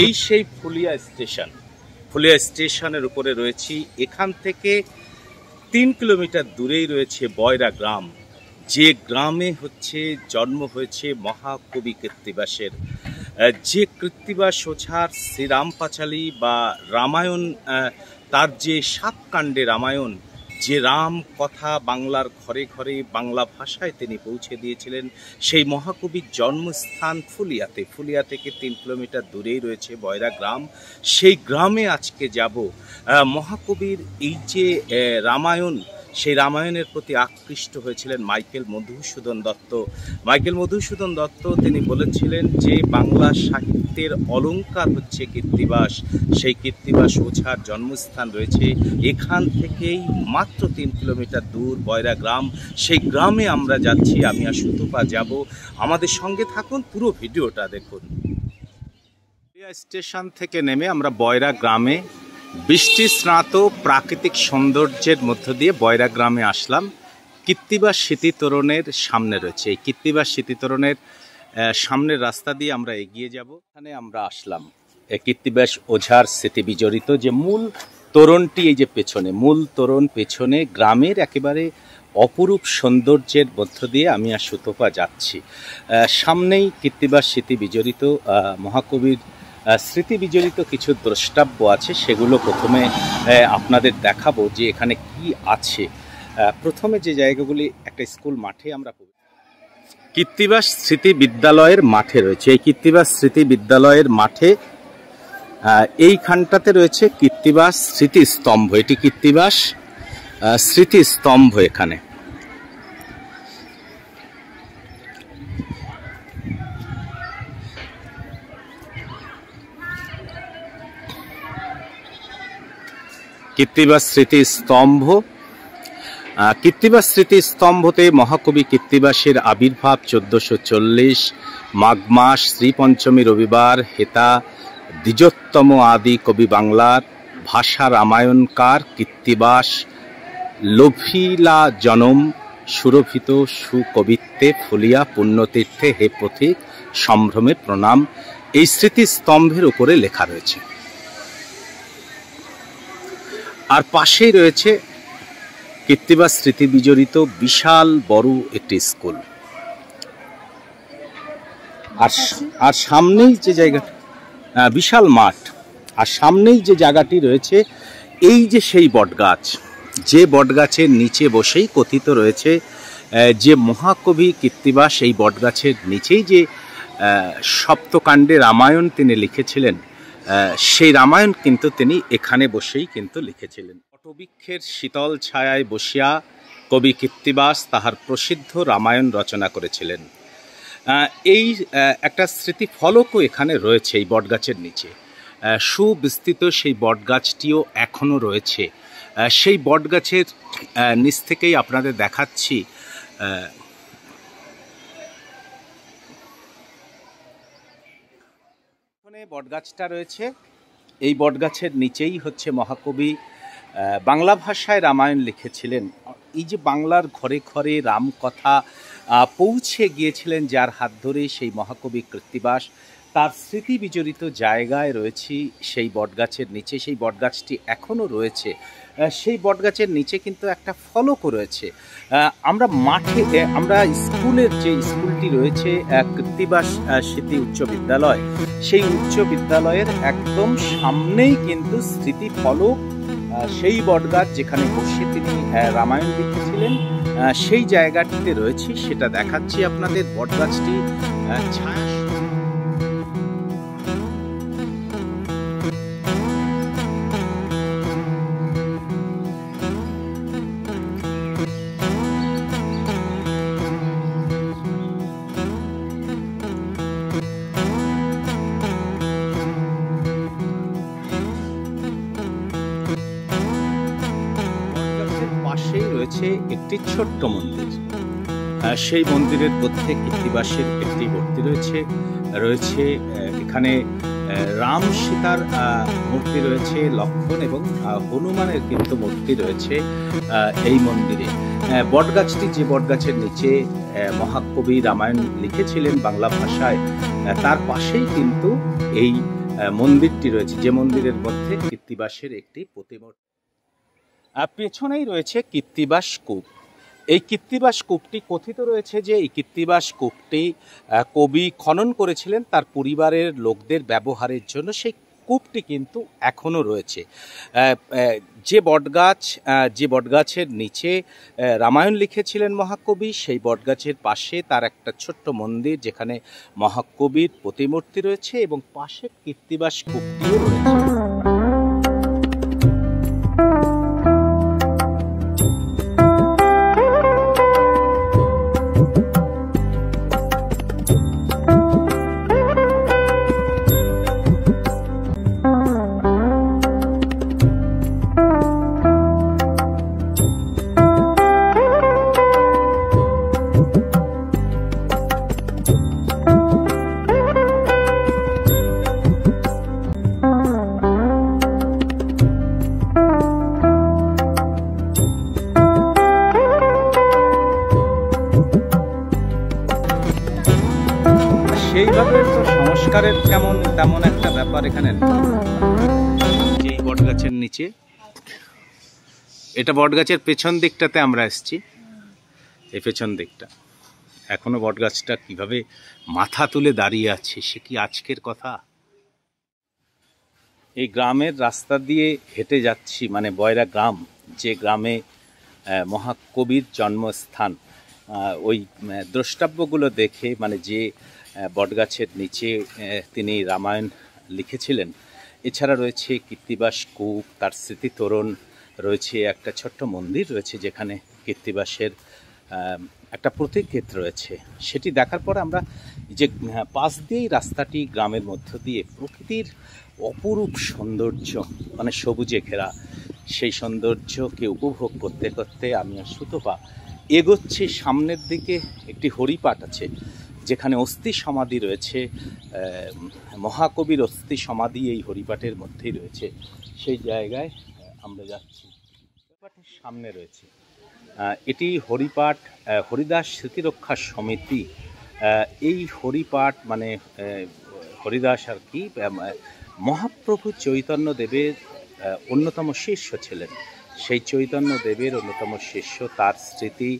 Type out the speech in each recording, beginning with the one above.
এই সেই ফুলিয়া স্টেশন। ফুলিয়া স্টেশনের উপরে রয়েছি। এখান থেকে 3 কিলোমিটার দূরেই রয়েছে বয়রা গ্রাম, যে গ্রামে জন্ম হয়েছে মহাকবি কৃত্তিবাসের। যে কৃত্তিবাস ওঝার শ্রীরাম পাঁচালী বা রামায়ণ, তার যে 7 কাণ্ডে রামায়ণ, যে রাম কথা বাংলার ঘরে ঘরে বাংলা ভাষায় তিনি পৌঁছে দিয়েছিলেন, সেই মহাকবির জন্মস্থান ফুলিয়াতে। ফুলিয়া থেকে 3 কিলোমিটার দূরেই রয়েছে বয়রা গ্রাম। সেই গ্রামে আজকে যাব। মহাকবির এই যে রামায়ণ, সেই রামায়ণের প্রতি আকৃষ্ট হয়েছিলেন মাইকেল মধুসূদন দত্ত। মাইকেল মধুসূদন দত্ত তিনি বলেছিলেন যে বাংলা সাহিত্যের অলঙ্কার হচ্ছে কৃত্তিবাস। সেই কৃত্তিবাস ওঝার জন্মস্থান রয়েছে এখান থেকেই মাত্র 3 কিলোমিটার দূর বয়রা গ্রাম। সেই গ্রামে আমরা যাচ্ছি, আমি আর সুতপা যাব। আমাদের সঙ্গে থাকুন, পুরো ভিডিওটা দেখুন। স্টেশন থেকে নেমে আমরা বয়রা গ্রামে বৃষ্টি স্নাত প্রাকৃতিক সৌন্দর্যের মধ্য দিয়ে বয়রা গ্রামে আসলাম। কৃত্তিবাস স্মৃতি তোরণের সামনে রয়েছে। এই কৃত্তিবাস স্মৃতি তোরণের সামনের রাস্তা দিয়ে আমরা এগিয়ে যাব। এখানে আমরা আসলাম কৃত্তিবাস ওঝার স্মৃতি বিজড়িত যে মূল তোরণটি, এই যে পেছনে মূল তোরণ, পেছনে গ্রামের একেবারে অপরূপ সৌন্দর্যের মধ্য দিয়ে আমি আর সুতপা যাচ্ছি। সামনেই কৃত্তিবাস স্মৃতি বিজড়িত মহাকবির স্মৃতি বিজড়িত কিছু দ্রষ্টব্য আছে, সেগুলো প্রথমে আপনাদের দেখাবো যে এখানে কি আছে। প্রথমে যে জায়গাগুলি, একটা স্কুল মাঠে আমরা কৃত্তিবাস স্মৃতি বিদ্যালয়ের মাঠে রয়েছে। এই কৃত্তিবাস স্মৃতি বিদ্যালয়ের মাঠে এইখানটাতে রয়েছে কৃত্তিবাস স্মৃতিস্তম্ভ। এটি কৃত্তিবাস স্মৃতিস্তম্ভ। এখানে কৃত্তিবাস স্মৃতিস্তম্ভ। কৃত্তিবাস স্মৃতিস্তম্ভতে মহাকবি কৃত্তিবাসের আবির্ভাব 1440 মাঘ মাস শ্রীপঞ্চমী রবিবার। হেতা দ্বিজোত্তম আদি কবি বাংলার, ভাষা রামায়ণকার কৃত্তিবাস লোভিলা জনম সুরভিত সুকবিত্বে ফুলিয়া পুণ্যতীর্থে হে পথিক সম্ভ্রমে প্রণাম। এই স্মৃতিস্তম্ভের উপরে লেখা রয়েছে। আর পাশেই রয়েছে কৃত্তিবাস স্মৃতি বিজড়িত বিশাল বড় একটি স্কুল। আর সামনেই যে জায়গাটা, বিশাল মাঠ, আর সামনেই যে জায়গাটি রয়েছে, এই যে সেই বটগাছ, যে বটগাছের নিচে বসেই কথিত রয়েছে যে মহাকবি কৃত্তিবাস এই বটগাছের নিচেই যে সপ্তকাণ্ডে রামায়ণ তিনি লিখেছিলেন, সেই রামায়ণ কিন্তু তিনি এখানে বসেই কিন্তু লিখেছিলেন। বটবৃক্ষের শীতল ছায়ায় বসিয়া কবি কৃত্তিবাস তাহার প্রসিদ্ধ রামায়ণ রচনা করেছিলেন। এই একটা স্মৃতিফলকও এখানে রয়েছে এই বটগাছের নিচে। সুবিস্তৃত সেই বটগাছটিও এখনও রয়েছে। সেই বটগাছের নিচ থেকেই আপনাদের দেখাচ্ছি বটগাছটা রয়েছে। এই বটগাছের নিচেই মহাকবি বাংলা ভাষায় রামায়ণ লিখেছিলেন। এই যে বাংলার ঘরে ঘরে রামকথা পৌঁছে গিয়েছিলেন যার হাত ধরে, সেই মহাকবি কৃত্তিবাস, তার স্মৃতি বিজড়িত জায়গায় রয়েছি সেই বটগাছের নিচে। সেই বটগাছটি এখনও রয়েছে। সেই বটগাছের নিচে কিন্তু একটা ফলকও রয়েছে। আমরা মাঠে, আমরা স্কুলের যে স্কুলটি রয়েছে কৃত্তিবাস স্মৃতি উচ্চ বিদ্যালয়, সেই উচ্চ বিদ্যালয়ের একদম সামনেই কিন্তু স্মৃতি ফলক, সেই বটগাছ যেখানে বসে তিনি রামায়ণ লিখেছিলেন, সেই জায়গাটিতে রয়েছে। সেটা দেখাচ্ছি আপনাদের। বটগাছটি ছায়া রয়েছে একটি ছোট্ট মন্দির। সেই মন্দিরের মধ্যে কৃত্তিবাসের একটি মূর্তি রয়েছে। এখানে রাম সীতার মূর্তি রয়েছে, লক্ষ্মণ এবং হনুমানের কিন্তু মূর্তি রয়েছে এই মন্দিরে। বটগাছটি, যে বটগাছের নিচে মহাকবি রামায়ণ লিখেছিলেন বাংলা ভাষায়, তার পাশেই কিন্তু এই মন্দিরটি রয়েছে, যে মন্দিরের মধ্যে কৃত্তিবাসের একটি প্রতিমূর্তি। পেছনেই রয়েছে কৃত্তিবাস কূপ। এই কৃত্তিবাস কূপটি কথিত রয়েছে যে এই কৃত্তিবাস কূপটি কবি খনন করেছিলেন তার পরিবারের লোকদের ব্যবহারের জন্য। সেই কূপটি কিন্তু এখনও রয়েছে। যে বটগাছের নিচে রামায়ণ লিখেছিলেন মহাকবি, সেই বটগাছের পাশে তার একটা ছোট্ট মন্দির, যেখানে মহাকবির প্রতিমূর্তি রয়েছে এবং পাশে কৃত্তিবাস কূপটিও রয়েছে। সেইভাবে তো সংস্কারের তেমন একটা ব্যাপার এখানে। এই বটগাছের নিচে, এটা বটগাছের পেছন দিকটাতে আমরা এসেছি। এই পেছন দিকটা এখনো বটগাছটা কিভাবে মাথা তুলে দাঁড়িয়ে আছে, সে কি আজকের কথা? এই গ্রামের রাস্তা দিয়ে হেঁটে যাচ্ছি, মানে বয়রা গ্রাম, যে গ্রামে মহাকবির জন্মস্থান। ওই দ্রষ্টাব্যগুলো দেখে, মানে যে বটগাছের নিচে তিনি রামায়ণ লিখেছিলেন, এছাড়া রয়েছে কৃত্তিবাস কূপ, তার স্মৃতিতোরণ রয়েছে, একটা ছোট্ট মন্দির রয়েছে যেখানে কৃত্তিবাসের একটা প্রতীকক্ষেত্র রয়েছে। সেটি দেখার পর আমরা যে পাশ দিয়েই রাস্তাটি গ্রামের মধ্য দিয়ে প্রকৃতির অপরূপ সৌন্দর্য, মানে সবুজে ঘেরা, সেই সৌন্দর্যকে উপভোগ করতে করতে আমি আর সুতপা এগোচ্ছি সামনের দিকে। একটি হরিপাট আছে যেখানে অস্থি সমাধি রয়েছে, মহাকবির অস্থি সমাধি এই হরিপাটের মধ্যেই রয়েছে। সেই জায়গায় আমরা যাচ্ছি। হরিপাটের সামনে রয়েছে এটি হরিপাট হরিদাস স্মৃতিরক্ষা সমিতি। এই হরিপাট মানে হরিদাস আর কি মহাপ্রভু চৈতন্য দেবের অন্যতম শিষ্য ছিলেন। সেই চৈতন্য দেবের অন্যতম শিষ্য, তার স্মৃতি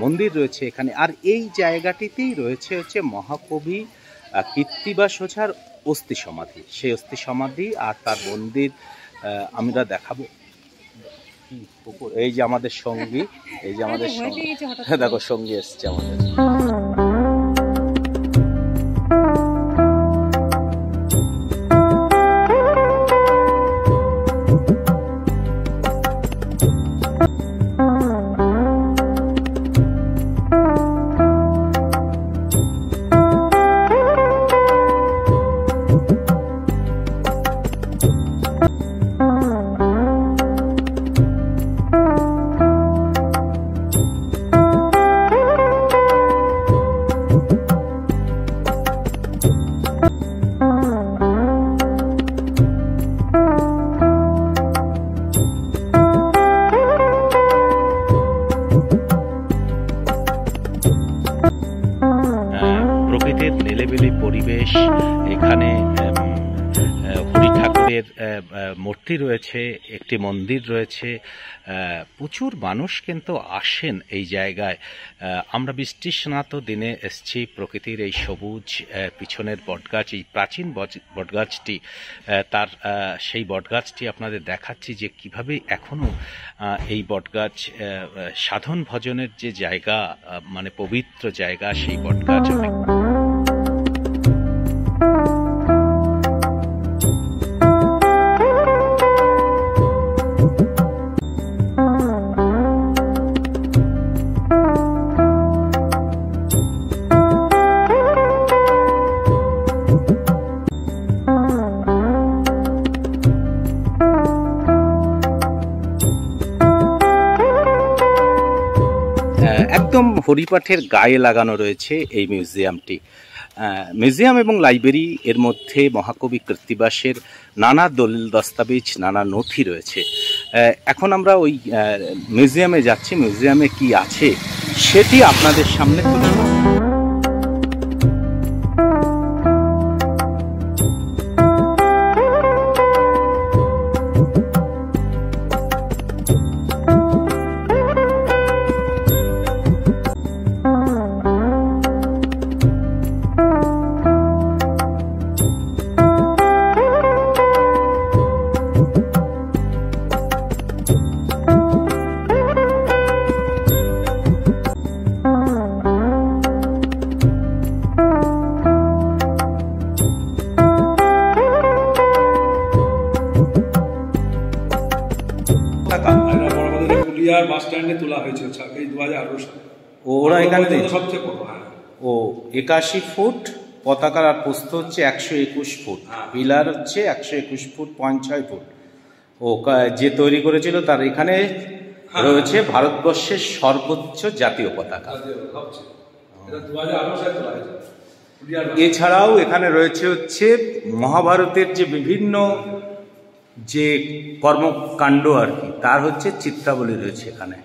মন্দির রয়েছে এখানে। আর এই জায়গাটিতেই রয়েছে মহাকবি কৃত্তিবাস ওঝার অস্থি সমাধি। সেই অস্থি সমাধি আর তার মন্দির আমরা দেখাবো। এই যে আমাদের সঙ্গী, দেখো সঙ্গী এসছে আমাদের। নিলেবিলি পরিবেশ, এখানে হরি ঠাকুরের মূর্তি রয়েছে, একটি মন্দির রয়েছে, প্রচুর মানুষ কিন্তু আসেন এই জায়গায়। আমরা বৃষ্টিস্নাত দিনে এসছি, প্রকৃতির এই সবুজ পিছনের বটগাছ, এই প্রাচীন বটগাছটি, তার সেই বটগাছটি আপনাদের দেখাচ্ছি যে কিভাবে এখনো এই বটগাছ সাধন ভজনের যে জায়গা, মানে পবিত্র জায়গা, সেই বটগাছ অনেক। একদম হরিপাঠের গায়ে লাগানো রয়েছে এই মিউজিয়ামটি। মিউজিয়াম এবং লাইব্রেরি, এর মধ্যে মহাকবি কৃত্তিবাসের নানা দলিল দস্তাবেজ, নানা নথি রয়েছে। এখন আমরা ওই মিউজিয়ামে যাচ্ছি। মিউজিয়ামে কি আছে সেটি আপনাদের সামনে তুলে ধরব। পুরুলিয়ার বাস স্ট্যান্ডে তোলা হয়েছিল এই 2018 সালে। ওরা এখানে সবচেয়ে বড়। হ্যাঁ, ও 81 ফুট পতাকার, আর প্রস্থ হচ্ছে 121 ফুট, পিলার হচ্ছে 121 ফুট 0.6 ফুট। ও যে তৈরি করেছিল তার এখানে রয়েছে ভারতবর্ষের সর্বোচ্চ জাতীয় পতাকা। এছাড়াও এখানে রয়েছে হচ্ছে মহাভারতের যে বিভিন্ন যে কর্মকাণ্ড আর কি, তার হচ্ছে চিত্রাবলী রয়েছে এখানে।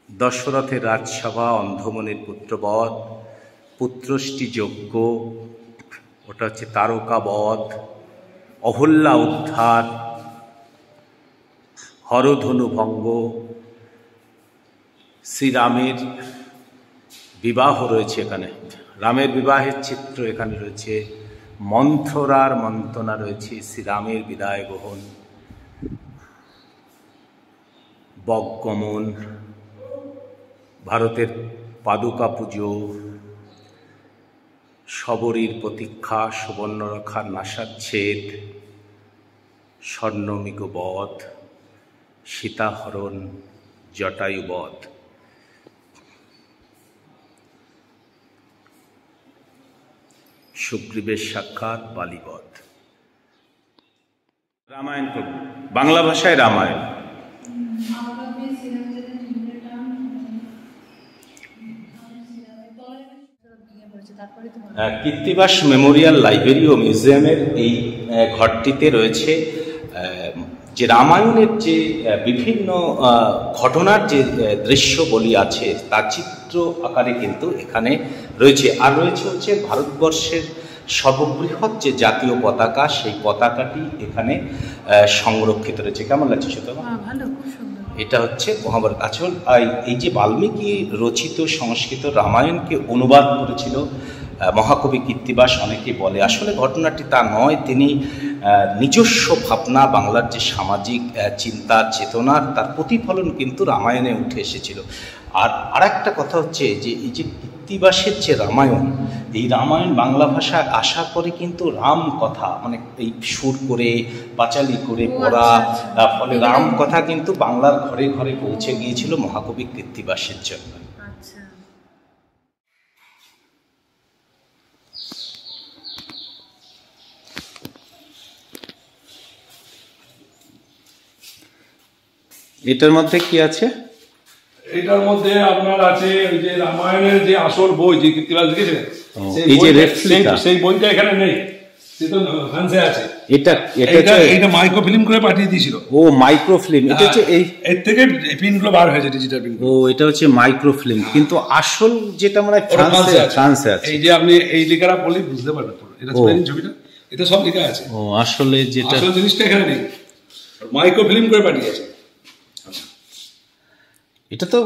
দশরথের রাজসভা, অন্ধমনির পুত্রবধ, পুত্রষ্টি যজ্ঞ, ওটা হচ্ছে তারকাবধ, অহল্যা উদ্ধার, হরধনু ভঙ্গ, শ্রীরামের বিবাহ রয়েছে এখানে, রামের বিবাহের চিত্র এখানে রয়েছে, মন্থরার মন্থনা রয়েছে, শ্রীরামের বিদায় গ্রহণ, বগগমন, ভারতের পাদুকা পুজো, শবরীর প্রতীক্ষা, সুবর্ণরেখার নাসাচ্ছেদ, স্বর্ণমিক বধ, সীতাহরণ, জটায়ুবধ। সুগ্রীবের সাক্ষাৎ, বালিবধ। রামায়ণ বাংলা ভাষায় রামায়ণ। কীর্তিবাস মেমোরিয়াল লাইব্রেরি ও মিউজিয়ামের এই ঘরটিতে রয়েছে যে রামায়ণের যে বিভিন্ন ঘটনার যে দৃশ্যবলী আছে তার চিত্র আকারে কিন্তু এখানে রয়েছে। আর রয়েছে হচ্ছে ভারতবর্ষের সর্ববৃহৎ যে জাতীয় পতাকা, সেই পতাকাটি এখানে সংরক্ষিত রয়েছে। কেমন লাগছে সেটা? এটা হচ্ছে মহাভারত। আসল এই যে বাল্মীকি রচিত সংস্কৃত রামায়ণকে অনুবাদ করেছিল মহাকবি কীর্তিবাস, অনেকে বলে আসলে ঘটনাটি তা নয়। তিনি নিজস্ব ভাবনা, বাংলার যে সামাজিক চিন্তা চেতনার তার প্রতিফলন কিন্তু রামায়ণে উঠে এসেছিল। আর একটা কথা হচ্ছে যে এই যে কীর্তিবাসের যে রামায়ণ, এই রামায়ণ বাংলা ভাষায় আসার পরে কিন্তু রাম কথা মানে এই সুর করে পাঁচালি করে পড়া, ফলে রাম কথা কিন্তু বাংলার ঘরে ঘরে পৌঁছে গিয়েছিল মহাকবি কীর্তিবাসের জন্য। এটার মধ্যে কি আছে? এটার মধ্যে আপনার আছে ওই যে রামায়ণের যে আসল বই যে কীর্তিবাস লিখেছিলেন, এই যে রেপ্লিকা, সেই বইটা এখানে নেই, সেটা ফ্রান্সে আছে। এটা মাইক্রোফিল্ম করে পাঠিয়ে দিয়েছিল। ও মাইক্রোফিল্ম, এটা হচ্ছে এই এর থেকে প্রিন্টগুলো বার হয়েছে, ডিজিটাল প্রিন্ট। ও এটা হচ্ছে মাইক্রোফিল্ম, কিন্তু আসল যেটা মানে ফ্রান্সে আছে। এই যে আপনি এই লেখাটা পড়লে বুঝতে পারবেন, এটা ছবিটা এতে সব লেখা আছে। ও আসলে যেটা আসল জিনিসটা এখানে নেই, মাইক্রোফিল্ম করে পাঠিয়েছে। এটা তো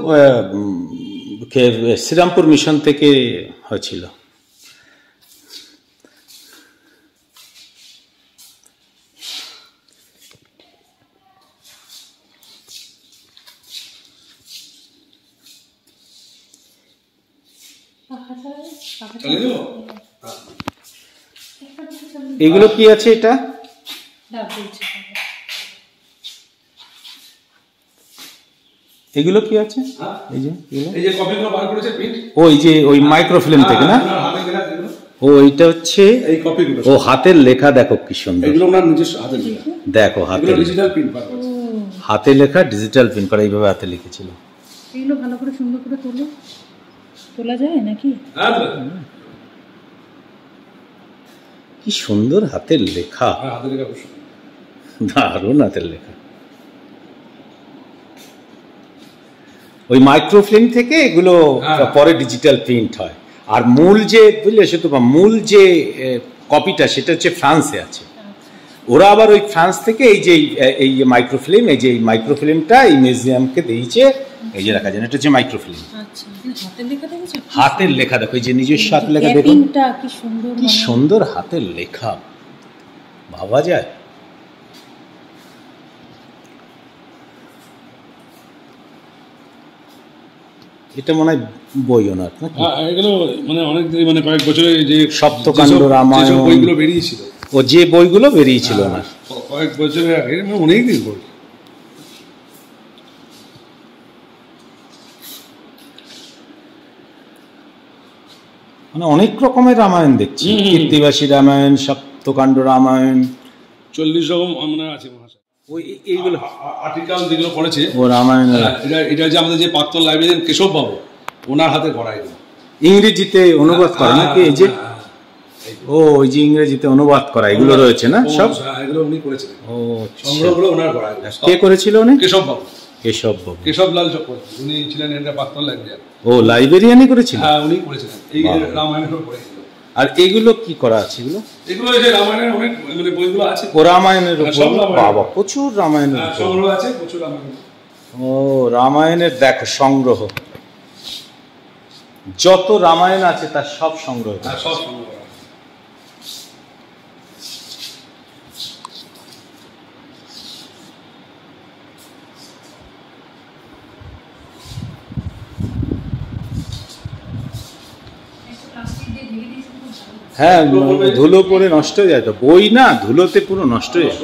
শ্রীরামপুর মিশন থেকে হয়েছিল। এগুলো কি আছে? এটা এগুলো কি আছে? এই যে কপিগুলো বার করেছে প্রিন্ট, ওই যে ওই মাইক্রোফিল্ম থেকে না? ও এটা হচ্ছে এই কপিগুলো, ও হাতের লেখা, দেখো কি সুন্দর। এগুলো ওনার নিজস্ব হাতের লেখা, দেখো হাতের ডিজিটাল প্রিন্ট বার করেছে, হাতে লেখা ডিজিটাল প্রিন্ট করা, এইভাবে হাতে লিখেছিল। এগুলো ভালো করে সুন্দর করে তোলা যায় নাকি? হ্যাঁ, কি সুন্দর হাতের লেখা, হাতের লেখা দারুণ হাতের লেখা। ওই মাইক্রোফিল্ম থেকে এগুলো পরে ডিজিটাল প্রিন্ট হয়। আর মূল যে বুঝলে সে তো মূল যে কপিটা সেটা হচ্ছে ফ্রান্সে আছে। ওরা আবার ওই ফ্রান্স থেকে এই মাইক্রোফিল্ম, এই যে এই মাইক্রোফিল্মটা এই মিউজিয়ামকে দিয়েছে, এই যে রাখা যায়। এটা হচ্ছে মাইক্রোফিল্ম। হাতের লেখা দেখো, এই যে নিজস্ব হাতের লেখা দেখুন, কি সুন্দর হাতের লেখা, ভাবা যায়। এটা মনে হয় বই ওনার নাকি? এগুলো মানে অনেক মানে কয়েক বছরে যে সপ্তকাণ্ড রামায়ণ বইগুলো বেরিয়েছিল, ও যে বইগুলো বেরিয়েছিল ওনার কয়েক বছরের আগে, অনেক দিন বই। মানে অনেক রকমের রামায়ণ দেখছি, কীর্তিবাসী রামায়ণ, সপ্তকাণ্ড রামায়ণ, 40 রকম মানে আছে মহাশয়। ওই এইগুলো আর্টিকেল যেগুলো পড়েছে ও রামায়ণের। এটা যে আমাদের যে প্রাক্তন লাইব্রেরিয়ান কেশব বাবু, ওনার হাতে করা এগুলো। ইংরেজিতে অনুবাদ করা নাকি? এই যে ও ওই যে ইংরেজিতে অনুবাদ করা এগুলো রয়েছে না সব? এগুলো উনি করেছিলেন। ও সংগ্রহগুলো ওনার করা। কে করেছিল উনি? কেশব বাবু। কেশব বাবু, কেশবলাল চক্রবর্তী, উনি ছিলেন এর প্রাক্তন লাইব্রেরিয়ান। ও লাইব্রেরিয়ানই করেছিল? হ্যাঁ, উনি করেছিলেন। এই রামায়ণের উপর পড়েছিল। আর এগুলো কি করা আছে? এগুলো এই যে রামায়ণের অনেক মানে বইগুলো আছে। ও রামায়ণের উপর? বাবা, প্রচুর রামায়ণের সংগ্রহ আছে, প্রচুর রামায়ণ। ও রামায়ণের দেখো সংগ্রহ, যত রামায়ণ আছে তার সব সংগ্রহ। সব সংগ্রহ। হ্যাঁ, ধুলো পড়ে নষ্ট হয়ে যায় তো, বই না ধুলোতে পুরো নষ্ট হয়ে যায়।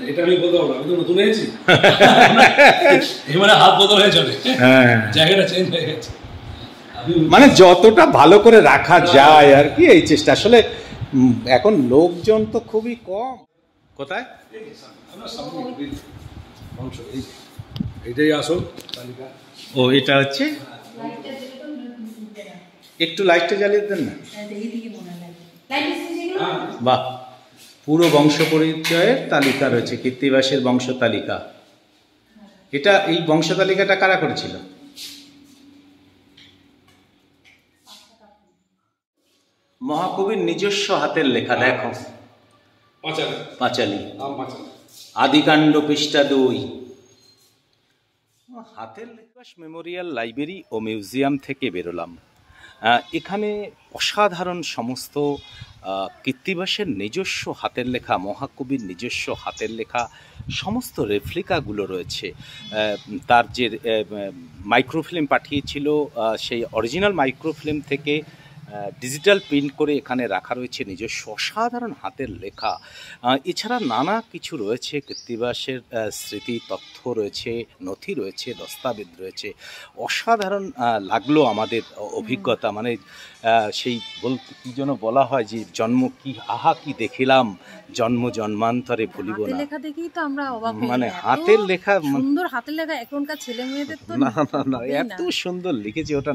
এটা আমি বলতে পারবো, আমি তো নতুন হয়েছি, এবারে হাত বদল হয়ে যাবে, জায়গাটা চেঞ্জ হয়ে গেছে। মানে যতটা ভালো করে রাখা যায় আর কি, এই চেষ্টা। আসলে এখন লোকজন তো খুবই কম। কোথায়? এটাই আসল তালিকা। ও এটা হচ্ছে, একটু লাইটটা জ্বালিয়ে দেন না। বাহ, পুরো বংশ পরিচয়ের তালিকা রয়েছে, কীর্তিবাসের বংশ তালিকা। এটা এই বংশ তালিকাটা কারা করেছিল? মহাকবির নিজস্ব হাতের লেখা, দেখো পাঁচালী, আদিকাণ্ড পৃষ্ঠা 2। হাতের লেখা। মেমোরিয়াল লাইব্রেরি ও মিউজিয়াম থেকে বেরোলাম। এখানে অসাধারণ সমস্ত কীর্তিবাসের নিজস্ব হাতের লেখা, মহাকবির নিজস্ব হাতের লেখা সমস্ত রেপ্লিকাগুলো রয়েছে। তার যে মাইক্রোফিল্ম পাঠিয়েছিল, সেই অরিজিনাল মাইক্রোফিল্ম থেকে ডিজিটাল প্রিন্ট করে এখানে রাখা রয়েছে নিজস্ব অসাধারণ হাতের লেখা। এছাড়া নানা কিছু রয়েছে, কীর্তিবাসের স্মৃতি তথ্য রয়েছে, নথি রয়েছে, দস্তাবেজ রয়েছে। অসাধারণ লাগলো আমাদের অভিজ্ঞতা। মানে সেই বলতে কি যেন বলা হয় যে জন্ম কি আহা কি দেখিলাম, জন্ম জন্মান্তরে ভুলিব না। লেখা দেখেই তো আমরা অবাক হই। মানে হাতের লেখা, সুন্দর হাতের লেখা, এখনকার ছেলে মেয়েদের তো না এত সুন্দর লিখেছে, ওটা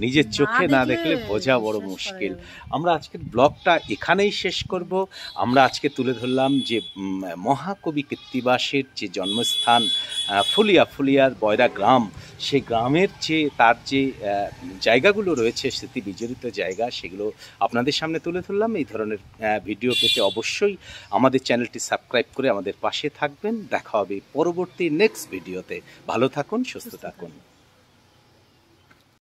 নিজের চোখে না দেখলে বোঝা বড় মুশকিল। আমরা আজকের ব্লগটা এখানেই শেষ করব। আমরা আজকে তুলে ধরলাম যে মহাকবি কীর্তিবাসের যে জন্মস্থান ফুলিয়ার বয়রা গ্রাম, সেই গ্রামের যে তার যে জায়গাগুলো রয়েছে, স্মৃতি বিজড়িত জায়গা, সেগুলো আপনাদের সামনে তুলে ধরলাম। এই ধরনের ভিডিও পেতে অবশ্যই আমাদের চ্যানেলটি সাবস্ক্রাইব করে আমাদের পাশে থাকবেন। দেখা হবে পরবর্তী নেক্সট ভিডিওতে। ভালো থাকুন, সুস্থ থাকুন।